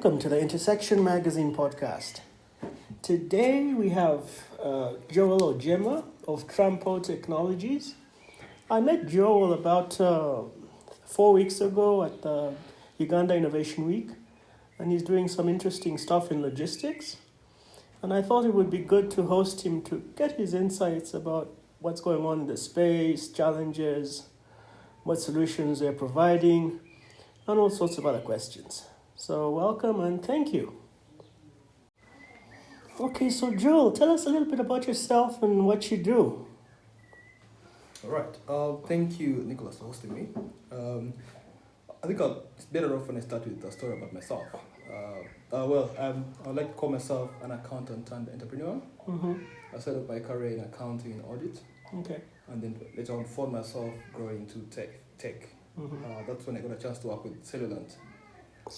Welcome to the Intersection Magazine podcast. Today we have Joel Ojema of Trampo Technologies. I met Joel about 4 weeks ago at the Uganda Innovation Week, and he's doing some interesting stuff in logistics. And I thought it would be good to host him to get his insights about what's going on in the space, challenges, what solutions they're providing, and all sorts of other questions. So welcome and thank you. Okay, so Joel, tell us a little bit about yourself and what you do. All right. Thank you, Nicholas, for hosting me. I think it's better off when I start with a story about myself. I would like to call myself an accountant and entrepreneur. Mm-hmm. I started my career in accounting and audit. Okay. And then later on found myself growing into tech. Mm-hmm. That's when I got a chance to work with Cellulant.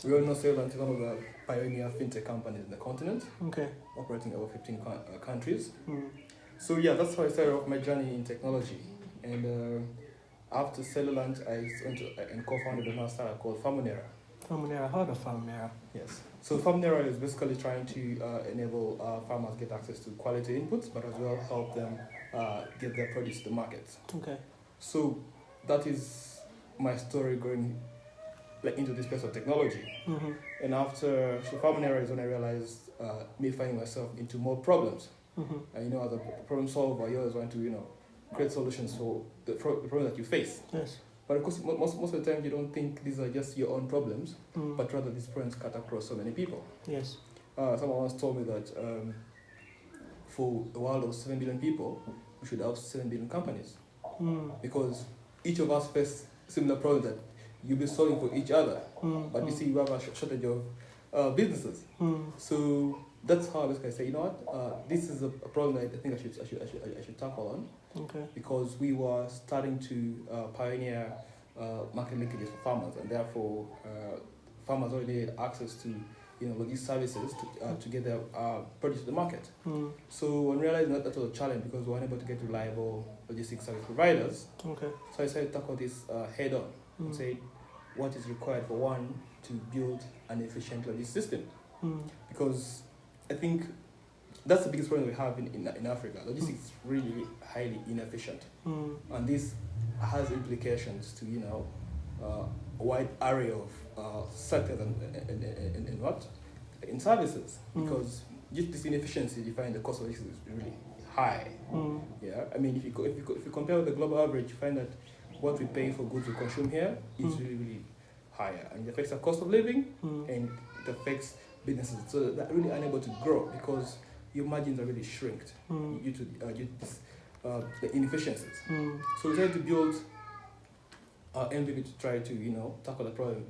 We all know Cellulant is one of the pioneer fintech companies in the continent, Okay. operating in over 15 countries. Mm. So yeah, that's how I started off my journey in technology. And after Cellulant, I went to and co-founded another startup called Famunera. Famunera, how the Famunera? Yes. So Famunera is basically trying to enable farmers get access to quality inputs, but as well help them get their produce to the market. Okay. So that is my story going into this space of technology. Mm-hmm. And after Famunera is when I realized me finding myself into more problems. Mm-hmm. And as a problem solver, you always want to create solutions for the problem that you face. Yes. But of course, most of the time you don't think these are just your own problems, Mm. but rather these problems cut across so many people. Yes. Someone once told me that for a world of 7 billion people, we should have 7 billion companies. Mm. Because each of us face similar problems that you'll be solving for each other. Mm. But you see, you have a shortage of businesses. Mm. So that's how I basically say, this is a problem that I think I should tackle on. Okay. Because we were starting to pioneer market linkages for farmers, and therefore farmers already had access to logistics services to get their produce to the market. Mm. So when realizing that was a challenge because we were unable to get reliable logistics service providers, Okay. so I decided to tackle this head on and say what is required for one to build an efficient logistics system. Mm. Because I think that's the biggest problem we have in Africa. Logistics is really highly inefficient. Mm. And this has implications to, a wide array of sectors and what? In services. Because just this inefficiency, you find the cost of logistics is really high. Mm. Yeah. I mean, if you compare with the global average, you find that what we pay for goods we consume here is really, really higher. And it affects our cost of living and it affects businesses. So they're really unable to grow because your margins are really shrinked due to the inefficiencies. Mm. So we tried to build MVP to try to tackle the problem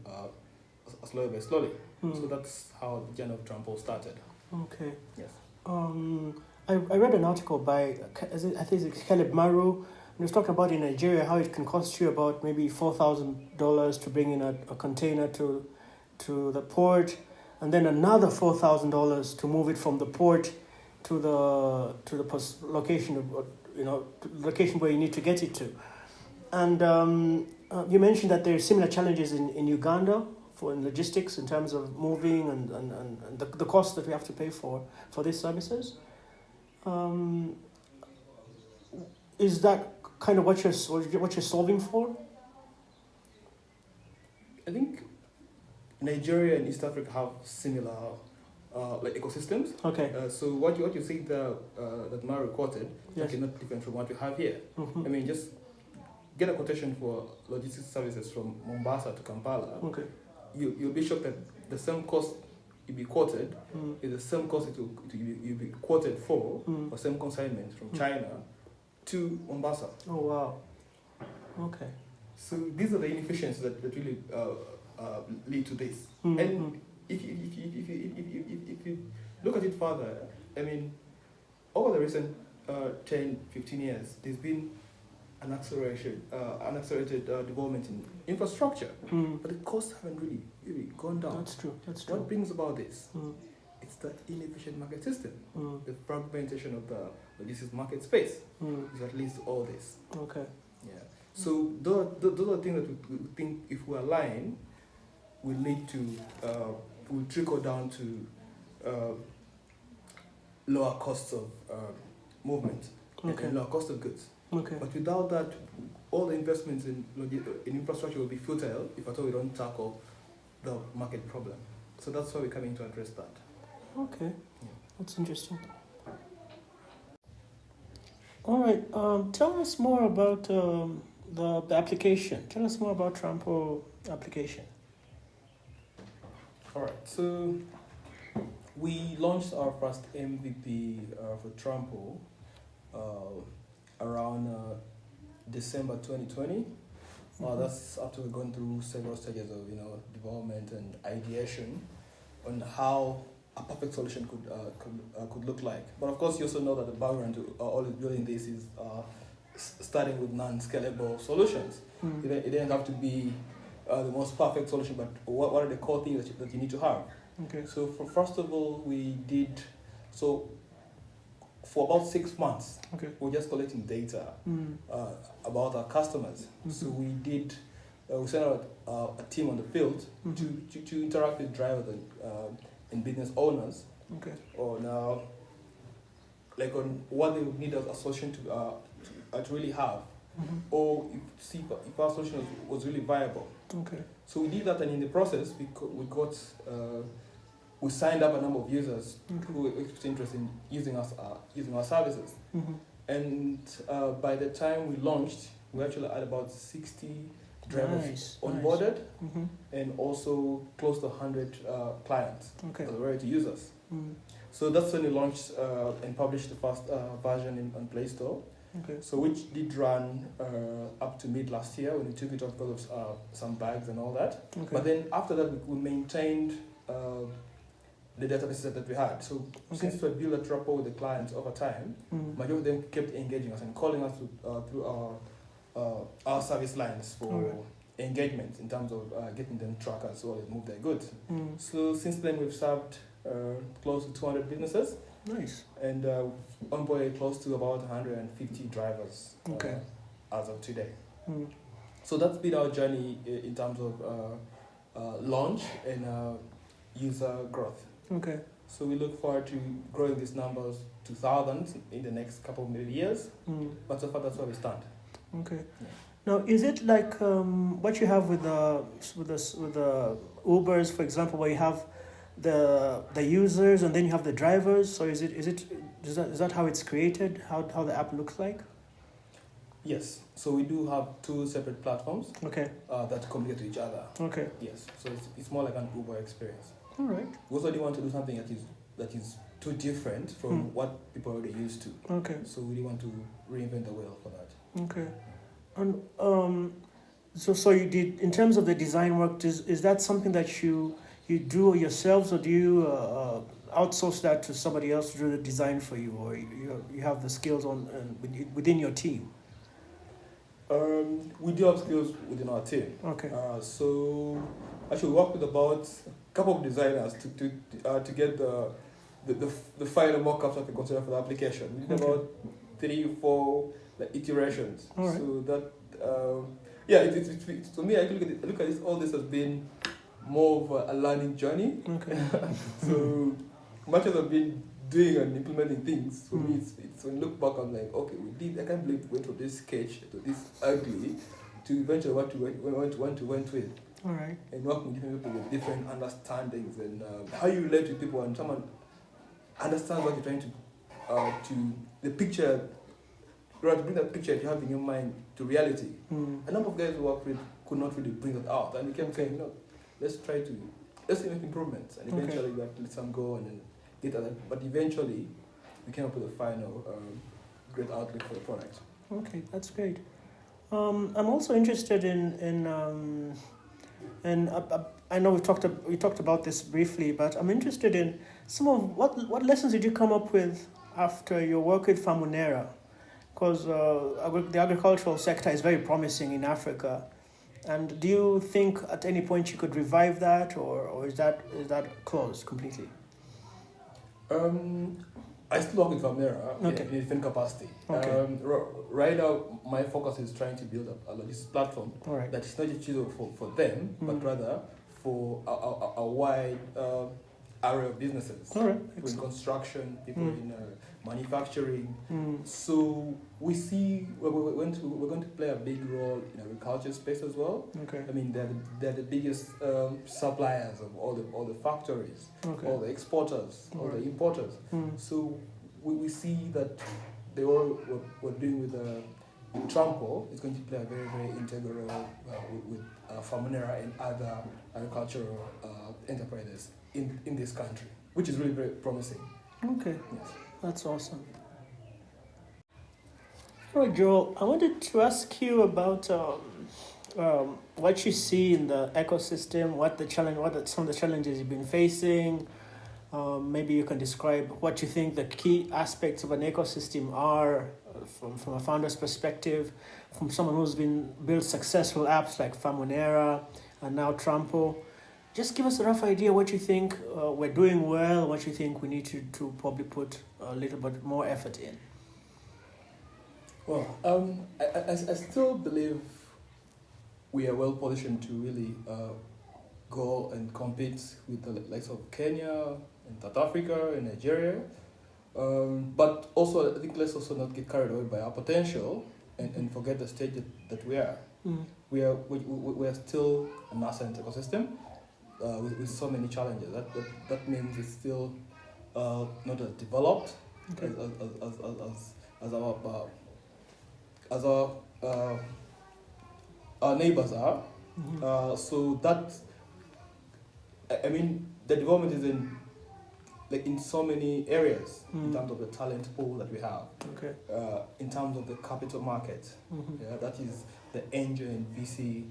slowly by slowly. Mm. So that's how the journey of Trampo started. Okay. Yes. I read an article by I think it's Caleb Maru. He was talking about in Nigeria how it can cost you about maybe $4,000 to bring in a container to the port, and then another $4,000 to move it from the port to the location location where you need to get it to. And you mentioned that there are similar challenges in Uganda in logistics in terms of moving and the cost that we have to pay for these services. Is that kind of what you're solving for? I think Nigeria and East Africa have similar ecosystems. Okay. So what you see that Mario quoted is Yes. actually not different from what we have here. Mm-hmm. I mean, just get a quotation for logistics services from Mombasa to Kampala. Okay. You'll be shocked that the same cost you'll be quoted is the same cost you'll be quoted for same consignment from China to Mombasa. Oh wow. Okay. So these are the inefficiencies that really lead to this. Mm-hmm. And if you look at it further, I mean, over the recent 10, 15 years, there's been an accelerated development in infrastructure, but the costs haven't really gone down. That's true. What brings about this? It's that inefficient market system, the fragmentation of the logistics market space, is what leads to all this. Okay. Yeah. So those are things that we think if we align will lead to will trickle down to lower costs of movement and lower cost of goods. Okay. But without that, all the investments in infrastructure will be futile if at all we don't tackle the market problem. So that's why we're coming to address that. Okay, that's interesting. All right, tell us more about the application. Tell us more about Trampo application. All right, so we launched our first MVP for Trampo around December 2020. That's after we've gone through several stages of development and ideation on how a perfect solution could look like. But of course, you also know that the background to all building this is starting with non-scalable solutions. It didn't have to be the most perfect solution, but what are the core things that you need to have? Okay. So first of all, we did for about 6 months. Okay. We're just collecting data about our customers. So we did. We sent out a team on the field to interact with drivers and business owners. Okay. On what they would need as a solution to really have, or if our solution was really viable. Okay. So we did that, and in the process, we signed up a number of users who expressed interest in using our services. And by the time we launched, we actually had about 60 drivers onboarded, and also close to 100 clients that were ready to use us. So that's when we launched and published the first version on Play Store. Okay. So which did run up to mid last year when we took it off because of some bugs and all that. Okay. But then after that, we maintained the databases that we had. So since we built a rapport with the clients over time, majority of them kept engaging us and calling us through our service lines for engagement in terms of getting them trackers so they move their goods. So since then, we've served close to 200 businesses. Nice. And onboarded close to about 150 drivers as of today. So that's been our journey in terms of launch and user growth. Okay. So we look forward to growing these numbers to thousands in the next couple of years. But so far, that's where we stand. Okay. Yeah. Now, is it like what you have with the Ubers, for example, where you have the users and then you have the drivers? So is that how it's created? How the app looks like? Yes. So we do have two separate platforms. Okay. That communicate to each other. Okay. Yes. So it's more like an Uber experience. All right. We also didn't want to do something that is too different from what people are already used to. Okay. So we didn't want to reinvent the wheel for that. Okay. And so you did, in terms of the design work, is that something that you do yourselves, or do you outsource that to somebody else to do the design for you, or you have the skills within your team? We do have skills within our team. Okay. So actually, we work with about a couple of designers to get the final mock-ups that we consider for the application. We did about 3-4 iterations. All right. So that it's to me, I look at this. All this has been more of a learning journey. Okay. So much as I've been doing and implementing things, for me, it's when I look back, I'm like, okay, I can't believe we went from this sketch to this ugly to eventually what we went with. All right. And working with different people with different understandings and how you relate to people, and someone understands what you're trying to the picture. To bring that picture you have in your mind to reality. A number of guys we work with could not really bring that out, and we kept saying, let's make improvements, and eventually we have to let some go and then get that. But eventually, we came up with a final great outlook for the product. Okay, that's great. I'm also interested in I know we talked about this briefly, but I'm interested in some of what lessons did you come up with after your work with Famunera? Because the agricultural sector is very promising in Africa, and do you think at any point you could revive that, or is that closed completely? I still work with Famunera in a different capacity. Okay. Right now, my focus is trying to build a logistics platform that is not just useful for them, but rather for a wide area of businesses. All right. People in construction, people in manufacturing. Mm. So we see we're going to play a big role in agriculture space as well. Okay. I mean, they're the biggest suppliers of all the factories, Okay. all the exporters, all the importers. Mm. So we see that they all we're doing with Trampo is going to play a very, very integral role with Famunera and other agricultural enterprises in this country, which is really very promising. Okay. Yes. That's awesome. All right, Joel, I wanted to ask you about what you see in the ecosystem, some of the challenges you've been facing. Maybe you can describe what you think the key aspects of an ecosystem are from a founder's perspective, from someone who's built successful apps like Famunera and now Trampo. Just give us a rough idea what you think we're doing well, what you think we need to probably put a little bit more effort in. Well, I still believe we are well positioned to really go and compete with the likes of Kenya and South Africa and Nigeria. But also, I think let's also not get carried away by our potential and forget the stage that we are. Mm. We are still a nascent ecosystem with so many challenges. That means it's still not as developed Okay. as our neighbors are. Mm-hmm. So that, I mean, the development is in so many areas in terms of the talent pool that we have, Okay. in terms of the capital market. Mm-hmm. Yeah, that is the angel and VC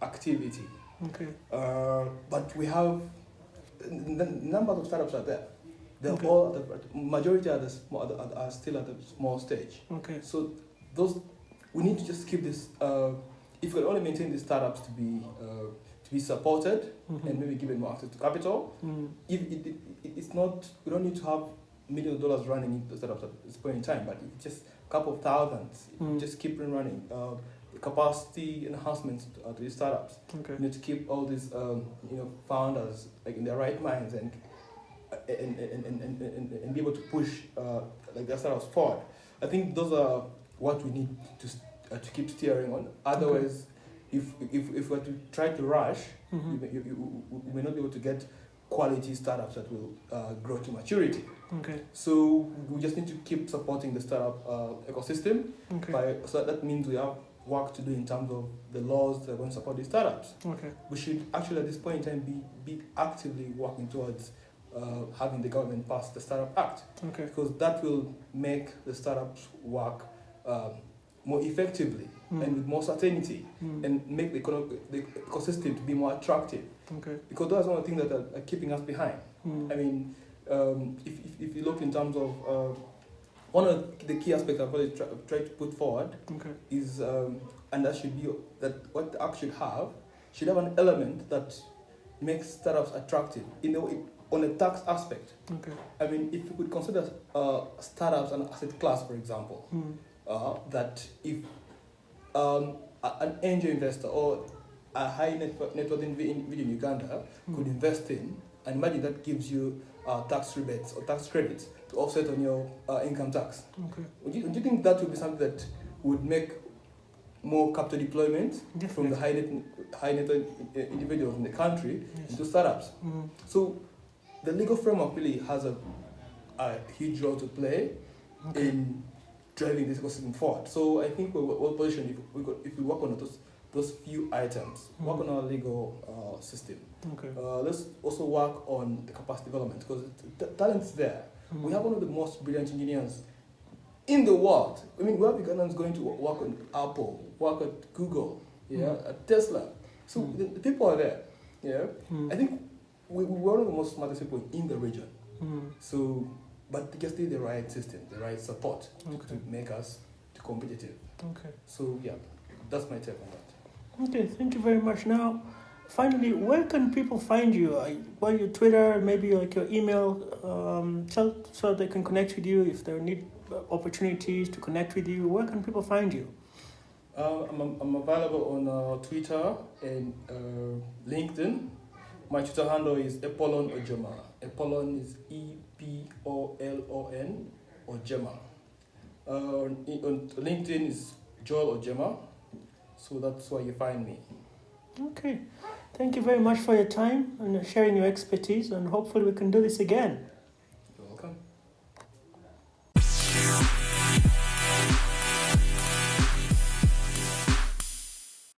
activity. Okay. But we have numbers of startups are there. They're Okay. all the majority are are still at the small stage. Okay. So those we need to just keep this. If we can only maintain the startups to be supported Mm-hmm. and maybe given more access to capital. Mm. If it's not, we don't need to have millions of dollars running into the startups at this point in time. But if it's just a couple of thousands, just keep them running. The capacity enhancements to these startups. Okay. You need to keep all these founders like in their right minds and be able to push like their startups forward. I think those are what we need to keep steering on. Otherwise, if we're to try to rush, Mm-hmm. we may not be able to get quality startups that will grow to maturity. Okay. So we just need to keep supporting the startup ecosystem. Okay. So that means we have work to do in terms of the laws that are going to support these startups. Okay. We should actually at this point in time be actively working towards having the government pass the Startup Act, Okay. because that will make the startups work more effectively and with more certainty, and make the ecosystem to be more attractive. Okay. Because that's one of the things that are keeping us behind. I mean, if you look in terms of one of the key aspects I've always tried to put forward Okay. is, and that should be that what the act should have an element that makes startups attractive on a tax aspect. Okay. I mean, if you could consider startups an asset class, for example, that if an angel investor or a high net worth individual in Uganda could invest in, and imagine that gives you tax rebates or tax credits to offset on your income tax. Okay. Would you think that would be something that would make more capital deployment from the high net individuals in the country into startups? So the legal framework really has a huge role to play in driving this ecosystem forward. So I think we're well positioned if we work on those few items, work on our legal system. Okay. Let's also work on the capacity development, because the talent's there. We have one of the most brilliant engineers in the world. I mean, we have Ugandans going to work on Apple, work at Google, at Tesla. So the people are there. I think we're one of the most smartest people in the region. So, but they just need the right system, the right support to make us competitive. Okay. So yeah, that's my take on that. Okay, thank you very much. Now, finally, where can people find you? By your Twitter, maybe like your email, so they can connect with you if they need opportunities to connect with you. Where can people find you? I'm available on Twitter and LinkedIn. My Twitter handle is Epollon Ojema. Epollon is Epollon Ojema. On LinkedIn is Joel Ojema. So that's where you find me. Okay. Thank you very much for your time and sharing your expertise, and hopefully we can do this again.